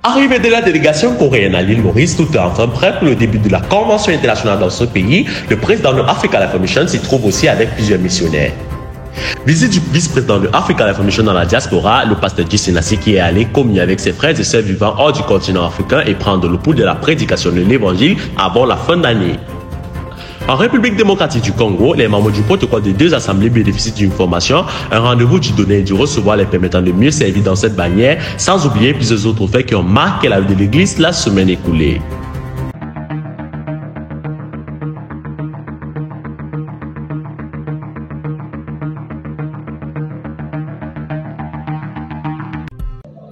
Arrivée de la délégation coréenne à l'île Maurice, tout est enfin prêt pour le début de la convention internationale dans ce pays. Le président de Africa Life Mission s'y trouve aussi avec plusieurs missionnaires. Visite du vice-président de Africa Life Mission dans la diaspora, le pasteur J.C. Nassi qui est allé communier avec ses frères et sœurs vivant hors du continent africain et prendre le pouls de la prédication de l'évangile avant la fin d'année. En République démocratique du Congo, les membres du protocole des deux assemblées bénéficient d'une formation, un rendez-vous du donner et du recevoir les permettant de mieux servir dans cette bannière, sans oublier plusieurs autres faits qui ont marqué la vie de l'Église la semaine écoulée.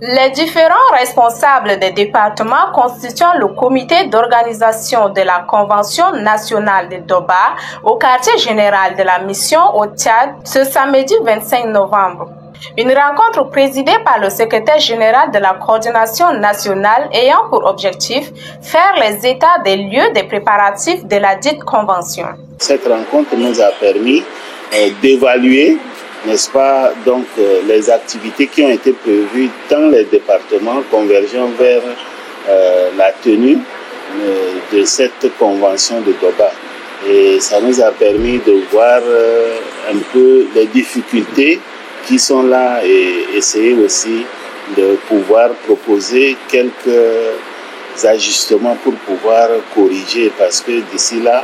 Les différents responsables des départements constituant le comité d'organisation de la Convention nationale de Doba au quartier général de la mission au Tchad ce samedi 25 novembre. Une rencontre présidée par le secrétaire général de la coordination nationale ayant pour objectif faire les états des lieux des préparatifs de la dite convention. Cette rencontre nous a permis d'évaluer, n'est-ce pas, donc les activités qui ont été prévues dans les départements convergeant vers la tenue de cette convention de Doba. Et ça nous a permis de voir un peu les difficultés qui sont là et essayer aussi de pouvoir proposer quelques ajustements pour pouvoir corriger, parce que d'ici là,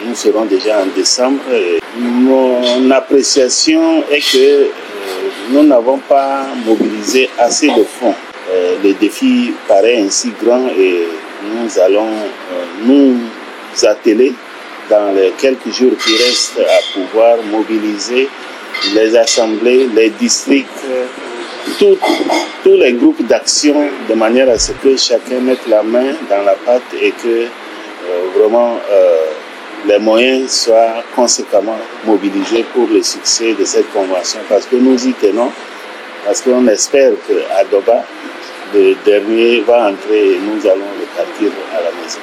nous serons déjà en décembre. Mon appréciation est que nous n'avons pas mobilisé assez de fonds. Le défi paraît ainsi grand et nous allons nous atteler dans les quelques jours qui restent à pouvoir mobiliser les assemblées, les districts, tous les groupes d'action de manière à ce que chacun mette la main dans la pâte et que vraiment les moyens soient conséquemment mobilisés pour le succès de cette convention, parce que nous y tenons, parce qu'on espère qu'à Doba, le dernier va entrer et nous allons repartir à la maison.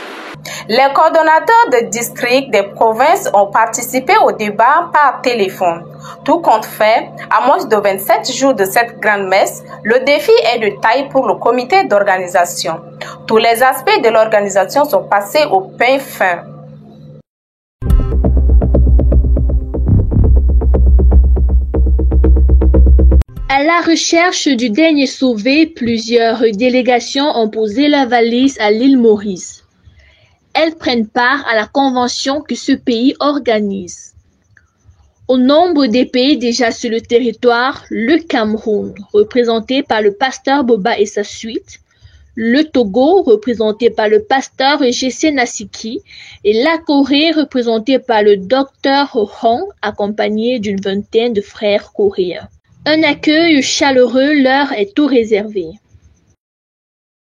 Les coordonnateurs de districts des provinces ont participé au débat par téléphone. Tout compte fait, à moins de 27 jours de cette grande messe, le défi est de taille pour le comité d'organisation. Tous les aspects de l'organisation sont passés au pain fin. À la recherche du dernier sauvé, plusieurs délégations ont posé leur valise à l'île Maurice. Elles prennent part à la convention que ce pays organise. Au nombre des pays déjà sur le territoire, le Cameroun, représenté par le pasteur Boba et sa suite, le Togo, représenté par le pasteur J.C. Nassiki, et la Corée, représentée par le docteur Hong, accompagné d'une vingtaine de frères coréens. Un accueil chaleureux leur est tout réservé.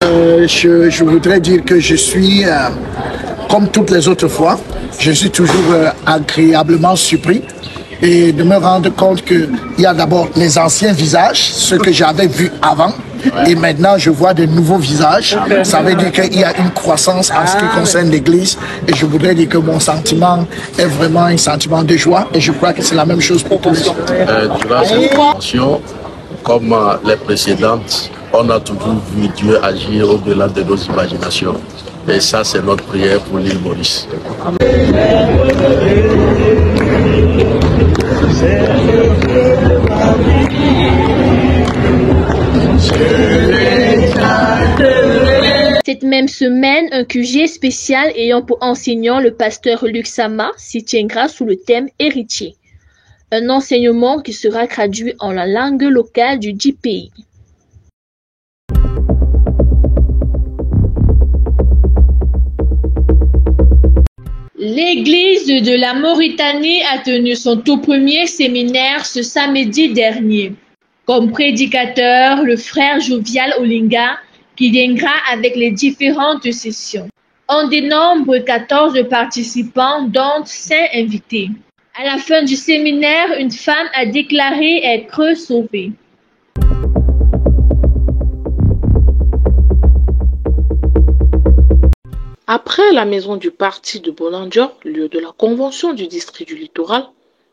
Je voudrais dire que je suis, comme toutes les autres fois, je suis toujours agréablement surpris et de me rendre compte qu'il y a d'abord les anciens visages, ceux que j'avais vus avant, et maintenant je vois de nouveaux visages. Ça veut dire qu'il y a une croissance en ce qui concerne l'Église, et je voudrais dire que mon sentiment est vraiment un sentiment de joie, et je crois que c'est la même chose pour tous. Durant cette convention, comme les précédentes, on a toujours vu Dieu agir au-delà de nos imaginations. Et ça, c'est notre prière pour l'île Maurice. Cette même semaine, un QG spécial ayant pour enseignant le pasteur Luc Sama s'y tiendra sous le thème héritier. Un enseignement qui sera traduit en la langue locale du dit pays. L'Église de la Mauritanie a tenu son tout premier séminaire ce samedi dernier. Comme prédicateur, le frère Jovial Olinga, qui viendra avec les différentes sessions. On dénombre 14 participants, dont 5 invités. À la fin du séminaire, une femme a déclaré être sauvée. Après la maison du parti de Bonandior, lieu de la convention du district du littoral,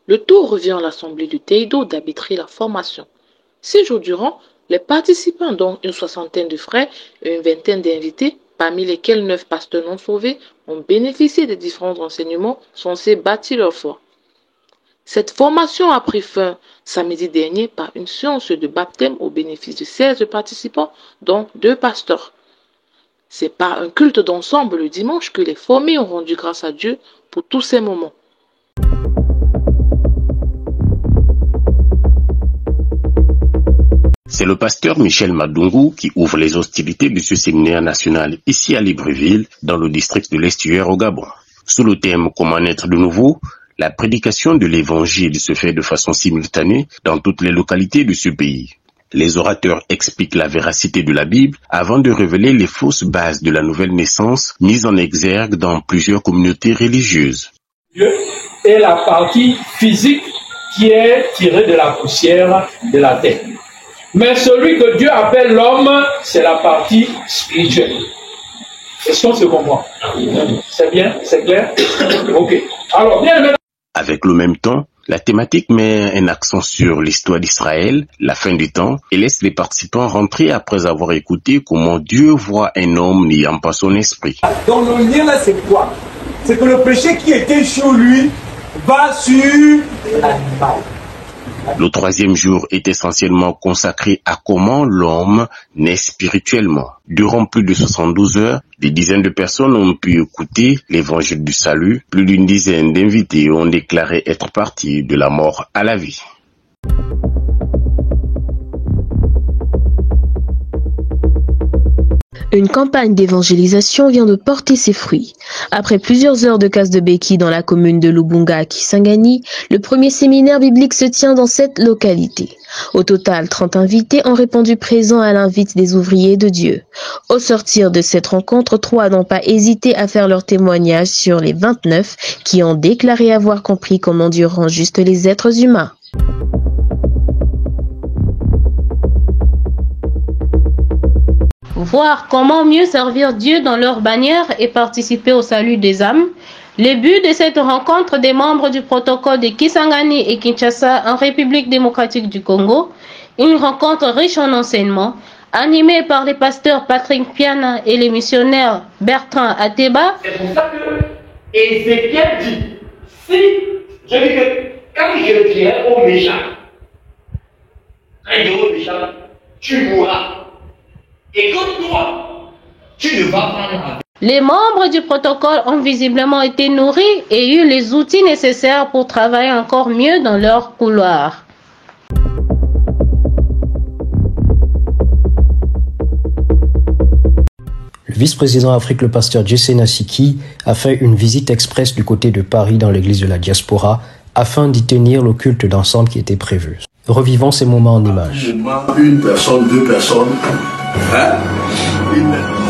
le tour revient à l'assemblée de Teido d'arbitrer la formation. 6 jours durant, Les participants, dont une soixantaine de frères et une vingtaine d'invités, parmi lesquels 9 pasteurs non sauvés, ont bénéficié des différents renseignements censés bâtir leur foi. Cette formation a pris fin samedi dernier par une séance de baptême au bénéfice de 16 participants, dont 2 pasteurs. C'est par un culte d'ensemble le dimanche que les formés ont rendu grâce à Dieu pour tous ces moments. C'est le pasteur Michel Madungu qui ouvre les hostilités de ce séminaire national ici à Libreville, dans le district de l'Estuaire au Gabon. Sous le thème « Comment naître de nouveau ?», la prédication de l'évangile se fait de façon simultanée dans toutes les localités de ce pays. Les orateurs expliquent la véracité de la Bible avant de révéler les fausses bases de la nouvelle naissance mises en exergue dans plusieurs communautés religieuses. Dieu est la partie physique qui est tirée de la poussière de la terre. Mais celui que Dieu appelle l'homme, c'est la partie spirituelle. Est-ce qu'on se comprend? C'est bien? C'est clair? Ok. Alors, bien maintenant. Avec le même temps, la thématique met un accent sur l'histoire d'Israël, la fin du temps, et laisse les participants rentrer après avoir écouté comment Dieu voit un homme n'ayant pas son esprit. Dans le lien là, c'est quoi? C'est que le péché qui était sur lui va sur l'animal. Le 3e jour est essentiellement consacré à comment l'homme naît spirituellement. Durant plus de 72 heures, des dizaines de personnes ont pu écouter l'évangile du salut. Plus d'une dizaine d'invités ont déclaré être partis de la mort à la vie. Une campagne d'évangélisation vient de porter ses fruits. Après plusieurs heures de casse de béquilles dans la commune de Lubunga à Kisangani, le premier séminaire biblique se tient dans cette localité. Au total, 30 invités ont répondu présents à l'invite des ouvriers de Dieu. Au sortir de cette rencontre, 3 n'ont pas hésité à faire leur témoignage sur les 29 qui ont déclaré avoir compris comment Dieu rend juste les êtres humains. Voir comment mieux servir Dieu dans leur bannière et participer au salut des âmes. Le but de cette rencontre des membres du protocole de Kisangani et Kinshasa en République démocratique du Congo, une rencontre riche en enseignements, animée par les pasteurs Patrick Piana et les missionnaires Bertrand Ateba. C'est pour ça que Ézéchiel dit, si, je dis que quand je dirai aux méchants, tu mourras. Et comme toi, tu ne vas pas la. Les membres du protocole ont visiblement été nourris et eu les outils nécessaires pour travailler encore mieux dans leur couloir. Le vice-président Afrique, le pasteur Jesse Nasiki, a fait une visite express du côté de Paris dans l'église de la diaspora afin d'y tenir le culte d'ensemble qui était prévu. Revivons ces moments en images. Une personne, 2 personnes,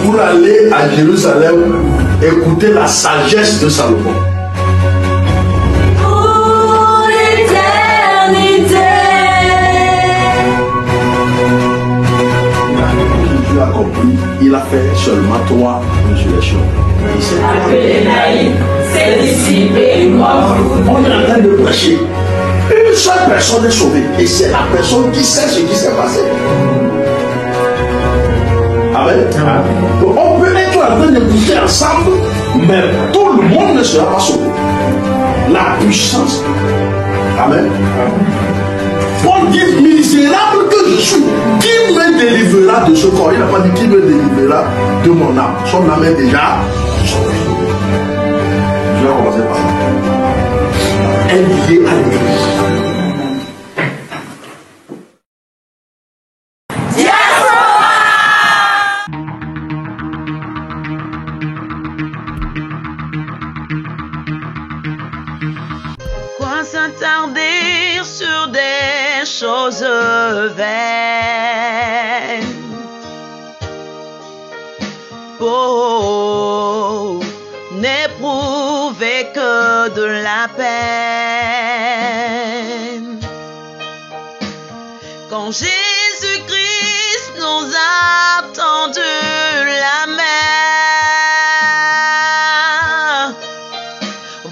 pour aller à Jérusalem, écouter la sagesse de Salomon. Pour l'éternité. Jésus a compris, il a fait seulement 3 résurrections. Appelez Naïm, ses disciples et moi. On est en train de prêcher. Une seule personne est sauvée et c'est la personne qui sait ce qui s'est passé. Amen. Donc on peut être en train d'écouter ensemble, mais tout le monde ne sera pas sauvé. La puissance. Amen. Paul dit, misérable que je suis, qui me délivrera de ce corps? Il n'a pas dit qui me délivrera de mon âme. Son âme est déjà sauvée. Je vais commencer par ça. Elle est liée à l'église. Pourquoi s'attarder sur des choses vaines? Pour n'éprouver que de la peine. Quand Jésus-Christ nous a tendu la main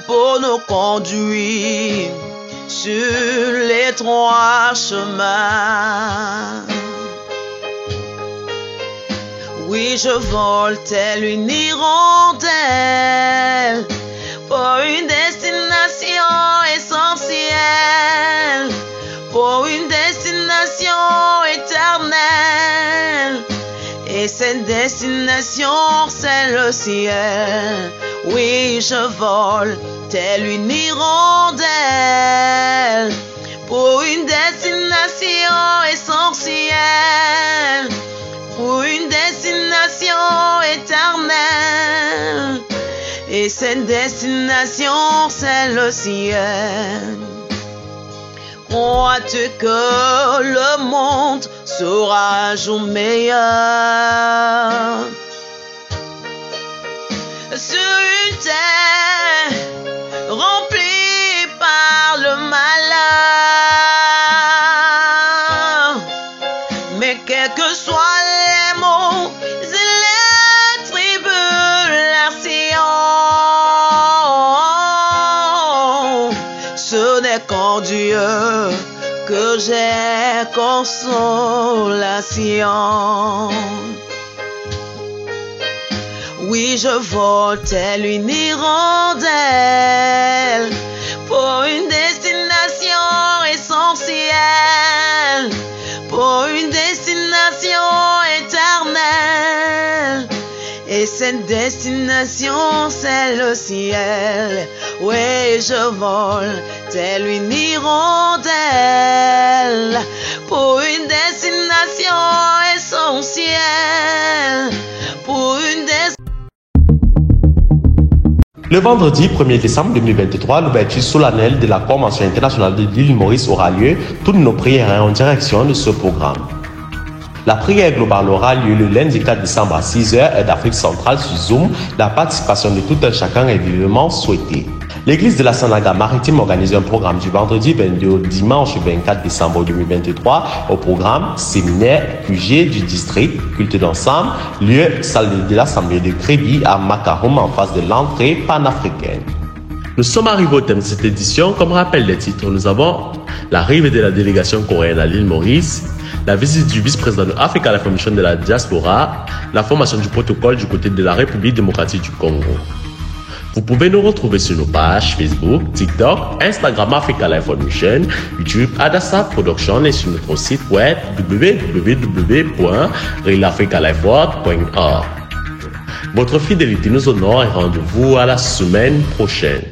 pour nous conduire sur les 3 chemins. Oui, je vole telle une hirondelle pour une destination essentielle, pour une destination éternelle. Et cette destination, c'est le ciel. Oui, je vole telle une hirondelle pour une destination essentielle, pour une destination éternelle. Et cette destination, c'est le ciel. Crois-tu que le monde sera un jour meilleur sur une terre remplie par le malheur? Mais quels que soient les maux et les tribulations, ce n'est qu'en Dieu que j'ai consolation. Oui, je vole telle une hirondelle pour une destination essentielle, pour une destination éternelle. Et cette destination, c'est le ciel. Oui, je vole telle une hirondelle pour une destination essentielle, pour une destination. Le vendredi 1er décembre 2023, l'ouverture solennelle de la Convention internationale de l'île Maurice aura lieu. Toutes nos prières en direction de ce programme. La prière globale aura lieu le lundi 4 décembre à 6h heure d'Afrique centrale sur Zoom. La participation de tout un chacun est vivement souhaitée. L'église de la Sanaga maritime organise un programme du vendredi 22 au dimanche 24 décembre 2023. Au programme, séminaire, QG du district, culte d'ensemble, lieu, salle de l'Assemblée de Créby à Makarum en face de l'entrée panafricaine. Nous sommes arrivés au thème de cette édition. Comme rappel des titres, nous avons l'arrivée de la délégation coréenne à l'île Maurice, la visite du vice-président de Africa Life Mission de la diaspora, la formation du protocole du côté de la République démocratique du Congo. Vous pouvez nous retrouver sur nos pages Facebook, TikTok, Instagram Africa Life Mission, YouTube Adassa Production et sur notre site web www.realafricalifeworld.org. Votre fidélité nous honore et rendez-vous à la semaine prochaine.